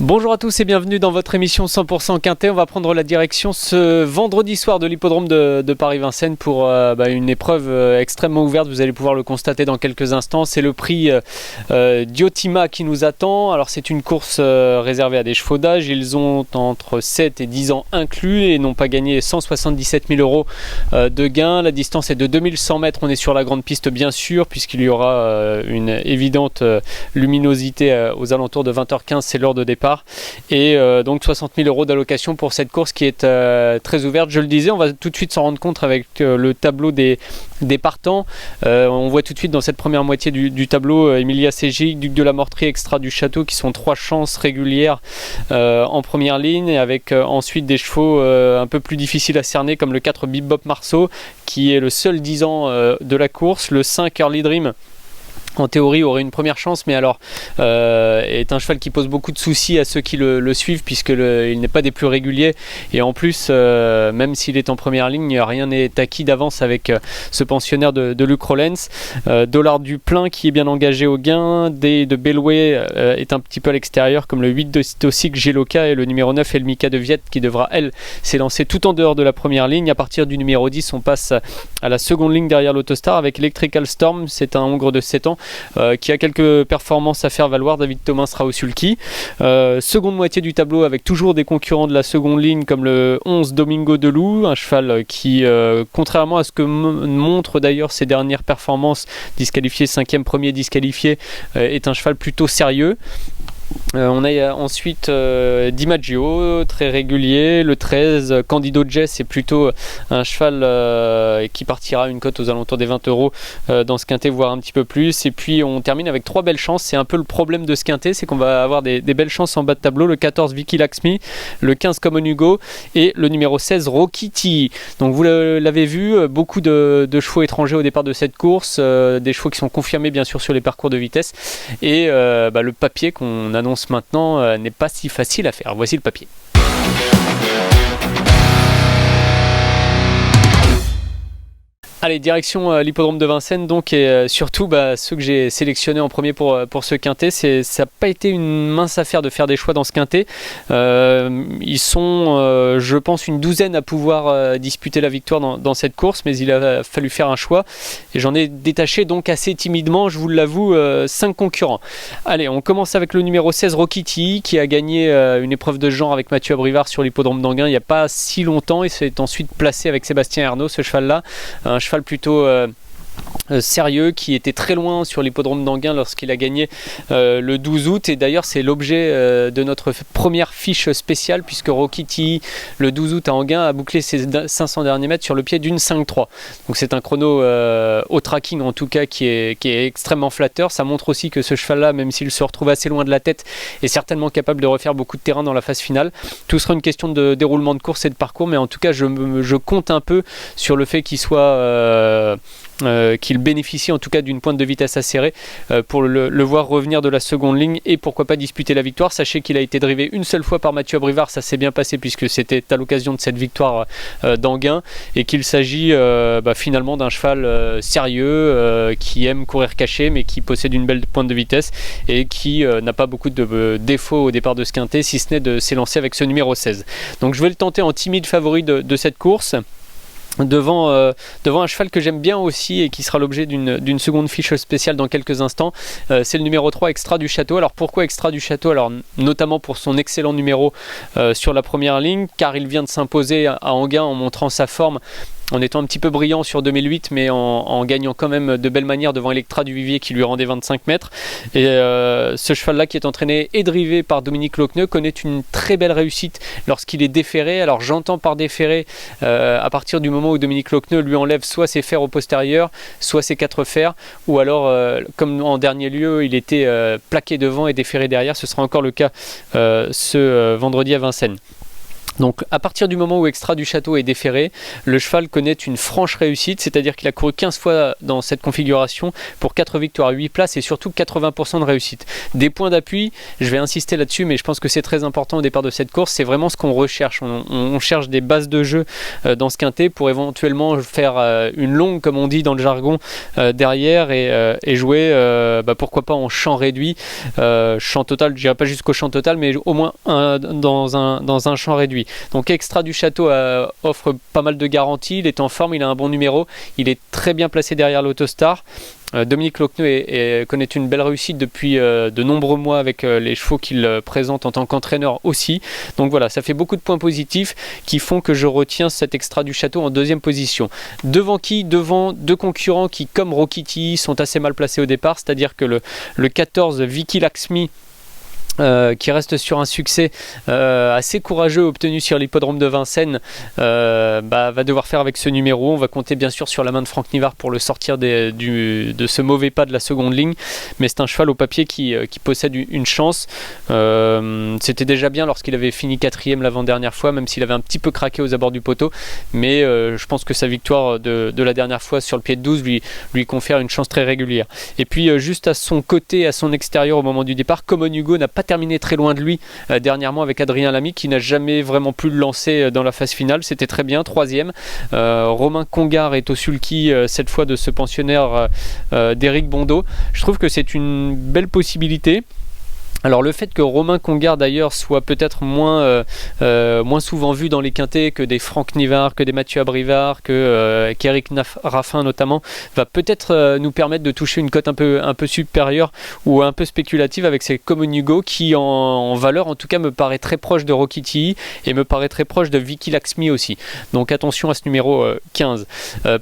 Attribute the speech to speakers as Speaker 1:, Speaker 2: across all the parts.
Speaker 1: Bonjour à tous et bienvenue dans votre émission 100% Quintet. On va prendre la direction ce vendredi soir de l'hippodrome de Paris-Vincennes pour une épreuve extrêmement ouverte. Vous allez pouvoir le constater dans quelques instants. C'est le prix Diotima qui nous attend. Alors c'est une course réservée à des chevaux d'âge. Ils ont entre 7 et 10 ans inclus et n'ont pas gagné 177 000 euros de gains. La distance est de 2100 mètres. On est sur la grande piste bien sûr puisqu'il y aura une évidente luminosité aux alentours de 20h15. C'est l'heure de départ. Et donc 60 000 euros d'allocation pour cette course qui est très ouverte. Je le disais, on va tout de suite s'en rendre compte avec le tableau des partants. On voit tout de suite dans cette première moitié du tableau Emilia Segic, Duc de la Mortrie, Extra du Château qui sont 3 chances régulières en première ligne, avec ensuite des chevaux un peu plus difficiles à cerner comme le 4 Bebop Marceau qui est le seul 10 ans de la course, le 5 Early Dream en théorie aurait une première chance, mais alors est un cheval qui pose beaucoup de soucis à ceux qui le suivent puisque il n'est pas des plus réguliers et en plus même s'il est en première ligne, rien n'est acquis d'avance avec ce pensionnaire de Luc Rollens. Dollar du Plein qui est bien engagé au gain, D de Belway est un petit peu à l'extérieur comme le 8 de Stossic Geloka et le numéro 9 Elmika de Viette qui devra elle s'élancer tout en dehors de la première ligne. À partir du numéro 10 on passe à la seconde ligne derrière l'Autostar avec Electrical Storm, c'est un Hongre de 7 ans qui a quelques performances à faire valoir. David Thomas sera au sulky. Seconde moitié du tableau avec toujours des concurrents de la seconde ligne comme le 11 Domingo Delou, un cheval qui contrairement à ce que montrent d'ailleurs ses dernières performances, disqualifié 5e, premier disqualifié, est un cheval plutôt sérieux. On a ensuite Di Maggio, très régulier. Le 13, Candido Jess, c'est plutôt un cheval qui partira à une cote aux alentours des 20 euros dans ce quintet, voire un petit peu plus. Et puis on termine avec 3 belles chances. C'est un peu le problème de ce quintet, c'est qu'on va avoir des belles chances en bas de tableau. Le 14, Vicky Laxmi, le 15, Common Hugo et le numéro 16, Rokiti. Donc vous l'avez vu, beaucoup de chevaux étrangers au départ de cette course, des chevaux qui sont confirmés bien sûr sur les parcours de vitesse. Et le papier qu'on annonce maintenant n'est pas si facile à faire. Voici le papier. Allez, direction l'hippodrome de Vincennes donc, et surtout ceux que j'ai sélectionnés en premier pour ce quintet. Ça n'a pas été une mince affaire de faire des choix dans ce quintet. Ils sont je pense une douzaine à pouvoir disputer la victoire dans cette course, mais il a fallu faire un choix et j'en ai détaché donc assez timidement, je vous l'avoue, 5 concurrents. Allez, on commence avec le numéro 16 Rokiti qui a gagné une épreuve de genre avec Mathieu Abrivard sur l'hippodrome d'Anguin il n'y a pas si longtemps et s'est ensuite placé avec Sébastien Ernaud, ce cheval là, un cheval plutôt sérieux qui était très loin sur l'hippodrome d'Anguin lorsqu'il a gagné le 12 août et d'ailleurs c'est l'objet de notre première fiche spéciale puisque Rokiti le 12 août à Anguin a bouclé ses 500 derniers mètres sur le pied d'une 5-3, donc c'est un chrono au tracking en tout cas qui est extrêmement flatteur. Ça montre aussi que ce cheval là, même s'il se retrouve assez loin de la tête, est certainement capable de refaire beaucoup de terrain dans la phase finale. Tout sera une question de déroulement de course et de parcours, mais en tout cas je compte un peu sur le fait qu'il soit qu'il bénéficie en tout cas d'une pointe de vitesse acérée pour le voir revenir de la seconde ligne et pourquoi pas disputer la victoire. Sachez qu'il a été drivé une seule fois par Mathieu Abrivard, ça s'est bien passé puisque c'était à l'occasion de cette victoire d'Anguin et qu'il s'agit finalement d'un cheval sérieux qui aime courir caché mais qui possède une belle pointe de vitesse et qui n'a pas beaucoup de défauts au départ de ce quintet si ce n'est de s'élancer avec ce numéro 16. Donc je vais le tenter en timide favori de cette course. Devant un cheval que j'aime bien aussi et qui sera l'objet d'une seconde fiche spéciale dans quelques instants, c'est le numéro 3 Extra du Château. Alors pourquoi Extra du Château? Alors notamment pour son excellent numéro sur la première ligne, car il vient de s'imposer à Anguin en montrant sa forme en étant un petit peu brillant sur 2008 mais en gagnant quand même de belle manière devant Electra du Vivier qui lui rendait 25 mètres et ce cheval là qui est entraîné et drivé par Dominique Lochneux connaît une très belle réussite lorsqu'il est déféré. Alors j'entends par déféré à partir du moment où Dominique Lochneux lui enlève soit ses fers au postérieur soit ses 4 fers ou alors comme en dernier lieu il était plaqué devant et déféré derrière. Ce sera encore le cas ce vendredi à Vincennes. Donc à partir du moment où Extra du Château est déféré, le cheval connaît une franche réussite, c'est-à-dire qu'il a couru 15 fois dans cette configuration pour 4 victoires, 8 places et surtout 80% de réussite. Des points d'appui, je vais insister là-dessus, mais je pense que c'est très important au départ de cette course, c'est vraiment ce qu'on recherche. On cherche des bases de jeu dans ce quintet pour éventuellement faire une longue, comme on dit dans le jargon, derrière et jouer, pourquoi pas en champ réduit, champ total, je dirais pas jusqu'au champ total, mais au moins dans un champ réduit. Donc Extra du Château offre pas mal de garanties, il est en forme, il a un bon numéro, il est très bien placé derrière l'Autostar. Dominique Lochneux connaît une belle réussite depuis de nombreux mois avec les chevaux qu'il présente en tant qu'entraîneur aussi. Donc voilà, ça fait beaucoup de points positifs qui font que je retiens cet Extra du Château en deuxième position. Devant qui? Devant deux concurrents qui, comme Rokiti, sont assez mal placés au départ, c'est-à-dire que le 14 Vicky Laxmi, qui reste sur un succès assez courageux obtenu sur l'hippodrome de Vincennes, va devoir faire avec ce numéro. On va compter bien sûr sur la main de Franck Nivard pour le sortir de ce mauvais pas de la seconde ligne, mais c'est un cheval au papier qui possède une chance. C'était déjà bien lorsqu'il avait fini 4e l'avant-dernière fois, même s'il avait un petit peu craqué aux abords du poteau, mais je pense que sa victoire de la dernière fois sur le pied de 12 lui confère une chance très régulière. Et puis juste à son côté, à son extérieur au moment du départ, Common Hugo n'a pas terminé très loin de lui dernièrement avec Adrien Lamy, qui n'a jamais vraiment pu le lancer dans la phase finale. C'était très bien, 3e. Romain Congar est au sulky cette fois de ce pensionnaire d'Éric Bondeau. Je trouve que c'est une belle possibilité. Alors le fait que Romain Congar d'ailleurs soit peut-être moins souvent vu dans les quintets que des Franck Nivard, que des Mathieu Abrivard, qu'Éric Raffin notamment, va peut-être nous permettre de toucher une cote un peu supérieure ou un peu spéculative avec ces Common Hugo qui en valeur en tout cas me paraît très proche de Rokiti et me paraît très proche de Vicky Laxmi aussi. Donc attention à ce numéro 15.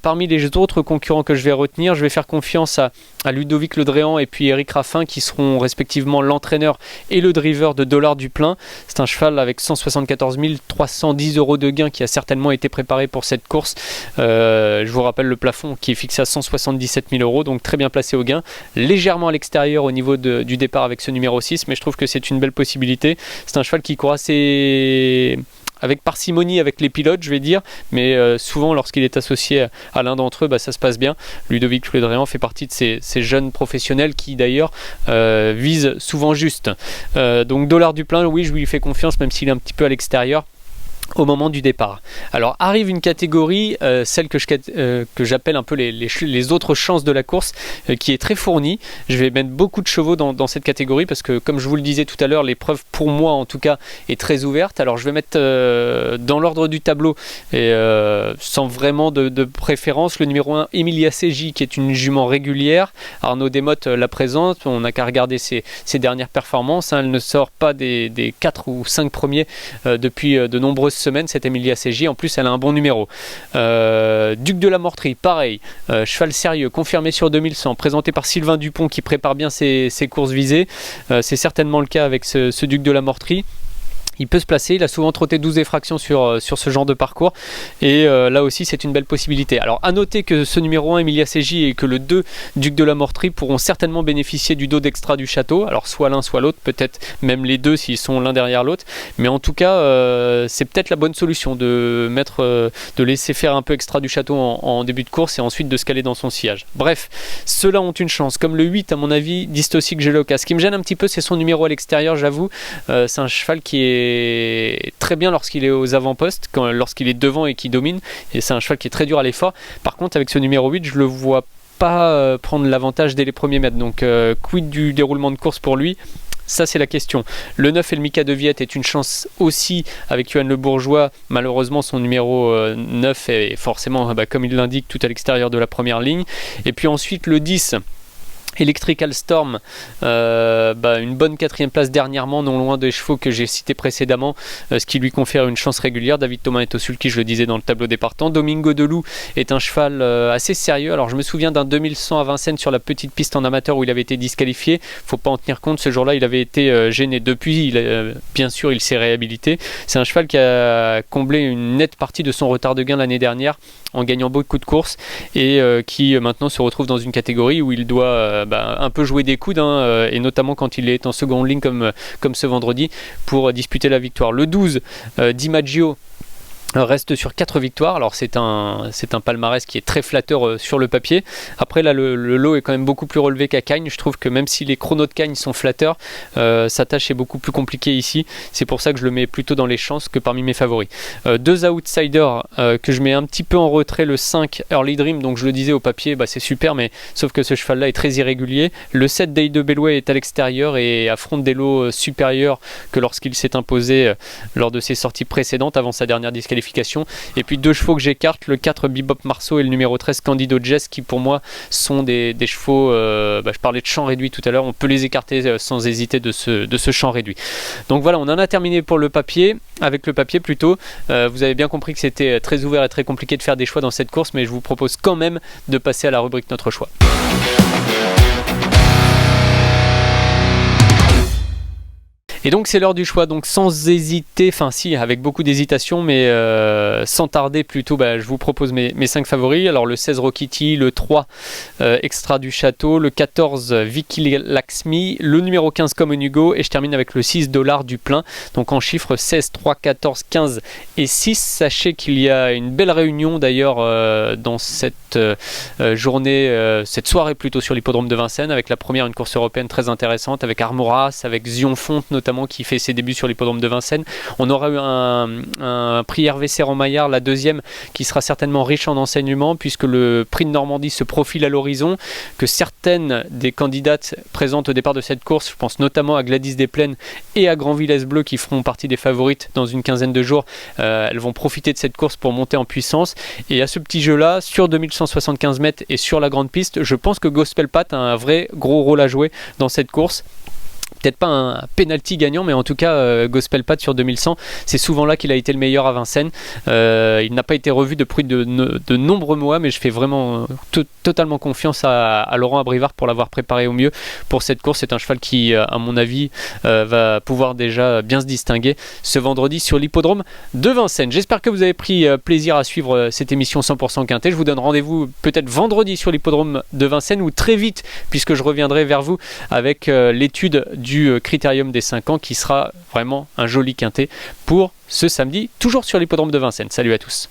Speaker 1: Parmi les autres concurrents que je vais retenir, je vais faire confiance à Ludovic Ledréan et puis Éric Raffin qui seront respectivement l'entraîneur et le driver de Dollar du Plein. C'est un cheval avec 174 310 € de gain qui a certainement été préparé pour cette course. Je vous rappelle le plafond qui est fixé à 177 000 €, donc très bien placé au gain, légèrement à l'extérieur au niveau du départ avec ce numéro 6, mais je trouve que c'est une belle possibilité. C'est un cheval qui court assez avec parcimonie avec les pilotes, je vais dire, mais souvent lorsqu'il est associé à l'un d'entre eux, ça se passe bien. Ludovic Ledréan fait partie de ces jeunes professionnels qui d'ailleurs visent souvent juste. Donc Dollar du Plein, oui, je lui fais confiance même s'il est un petit peu à l'extérieur au moment du départ. Alors arrive une catégorie, celle que j'appelle un peu les autres chances de la course, qui est très fournie. Je vais mettre beaucoup de chevaux dans cette catégorie parce que, comme je vous le disais tout à l'heure, l'épreuve pour moi en tout cas est très ouverte. Alors je vais mettre dans l'ordre du tableau et sans vraiment de préférence le numéro 1 Emilia Seji, qui est une jument régulière. Arnaud Desmottes la présente, on n'a qu'à regarder ses dernières performances, elle ne sort pas des 4 ou 5 premiers depuis de nombreuses semaine, cette Emilia Seji. En plus elle a un bon numéro. Duc de la Mortrie, pareil, cheval sérieux, confirmé sur 2100, présenté par Sylvain Dupont qui prépare bien ses courses visées. C'est certainement le cas avec ce Duc de la Mortrie. Il peut se placer, il a souvent trotté 12 effractions sur ce genre de parcours et là aussi c'est une belle possibilité. Alors à noter que ce numéro 1 Emilia Seji et que le 2 Duc de la Mortrie pourront certainement bénéficier du dos d'Extra du Château, alors soit l'un soit l'autre, peut-être même les deux s'ils sont l'un derrière l'autre, mais en tout cas c'est peut-être la bonne solution de laisser faire un peu Extra du Château en début de course et ensuite de se caler dans son sillage. Bref, ceux-là ont une chance, comme le 8 à mon avis, Distoxic Geloka. Ce qui me gêne un petit peu c'est son numéro à l'extérieur, j'avoue. C'est un cheval qui est très bien lorsqu'il est aux avant-postes, lorsqu'il est devant et qui domine, et c'est un cheval qui est très dur à l'effort. Par contre avec ce numéro 8 je le vois pas prendre l'avantage dès les premiers mètres, donc quid du déroulement de course pour lui? Ça c'est la question. Le 9 Elmika de Viette est une chance aussi avec Yoann Le Bourgeois. Malheureusement son numéro 9 est forcément comme il l'indique tout à l'extérieur de la première ligne. Et puis ensuite le 10 Electrical Storm, une bonne 4e place dernièrement, non loin des chevaux que j'ai cités précédemment, ce qui lui confère une chance régulière. David Thomas est au sulky, je le disais dans le tableau des partants. Domingo Delou est un cheval assez sérieux. Alors je me souviens d'un 2100 à Vincennes sur la petite piste en amateur où il avait été disqualifié. Faut pas en tenir compte, ce jour-là il avait été gêné. Depuis, bien sûr, il s'est réhabilité. C'est un cheval qui a comblé une nette partie de son retard de gain l'année dernière en gagnant beaucoup de courses et qui maintenant se retrouve dans une catégorie où il doit un peu jouer des coudes, et notamment quand il est en seconde ligne comme ce vendredi pour disputer la victoire. Le 12, Di Maggio reste sur 4 victoires. Alors c'est un palmarès qui est très flatteur sur le papier. Après là le lot est quand même beaucoup plus relevé qu'à Cagnes. Je trouve que même si les chronos de Cagnes sont flatteurs, sa tâche est beaucoup plus compliquée ici. C'est pour ça que je le mets plutôt dans les chances que parmi mes favoris. Deux outsiders que je mets un petit peu en retrait. Le 5 Early Dream, donc je le disais au papier, c'est super, mais sauf que ce cheval là est très irrégulier. Le 7 Day de Belway est à l'extérieur et affronte des lots supérieurs que lorsqu'il s'est imposé lors de ses sorties précédentes avant sa dernière disqualification. Et puis deux chevaux que j'écarte, le 4 Bebop Marceau et le numéro 13 Candido Jess, qui pour moi sont des chevaux, je parlais de champ réduit tout à l'heure, on peut les écarter sans hésiter de ce champ réduit. Donc voilà, on en a terminé pour le papier, avec le papier plutôt. Vous avez bien compris que c'était très ouvert et très compliqué de faire des choix dans cette course, mais je vous propose quand même de passer à la rubrique Notre choix. Et donc c'est l'heure du choix, donc sans hésiter, enfin si, avec beaucoup d'hésitation, mais sans tarder plutôt, je vous propose mes 5 favoris. Alors le 16 Rokiti, le 3 Extra du Château, le 14 Vicky Laxmi, le numéro 15 Common Hugo, et je termine avec le 6 $ du plein. Donc en chiffres 16, 3, 14, 15 et 6. Sachez qu'il y a une belle réunion d'ailleurs dans cette journée, cette soirée plutôt sur l'hippodrome de Vincennes, avec la première, une course européenne très intéressante, avec Armoras, avec Zion Fonte notamment, qui fait ses débuts sur l'hippodrome de Vincennes. On aura eu un prix Hervé Serran-Maillard, la deuxième, qui sera certainement riche en enseignements, puisque le prix de Normandie se profile à l'horizon, que certaines des candidates présentes au départ de cette course, je pense notamment à Gladys Desplaines et à Grand Villesse Bleu, qui feront partie des favorites dans une quinzaine de jours, elles vont profiter de cette course pour monter en puissance. Et à ce petit jeu-là, sur 2175 mètres et sur la grande piste, je pense que Gospel Pat a un vrai gros rôle à jouer dans cette course. Peut-être pas un penalty gagnant, mais en tout cas Gospel Pat sur 2100, c'est souvent là qu'il a été le meilleur à Vincennes. Il n'a pas été revu depuis de nombreux mois, mais je fais vraiment totalement confiance à Laurent Abrivard pour l'avoir préparé au mieux pour cette course. C'est un cheval qui, à mon avis, va pouvoir déjà bien se distinguer ce vendredi sur l'hippodrome de Vincennes. J'espère que vous avez pris plaisir à suivre cette émission 100% Quintet. Je vous donne rendez-vous peut-être vendredi sur l'hippodrome de Vincennes, ou très vite, puisque je reviendrai vers vous avec l'étude du Critérium des 5 ans, qui sera vraiment un joli quintet pour ce samedi, toujours sur l'hippodrome de Vincennes. Salut à tous.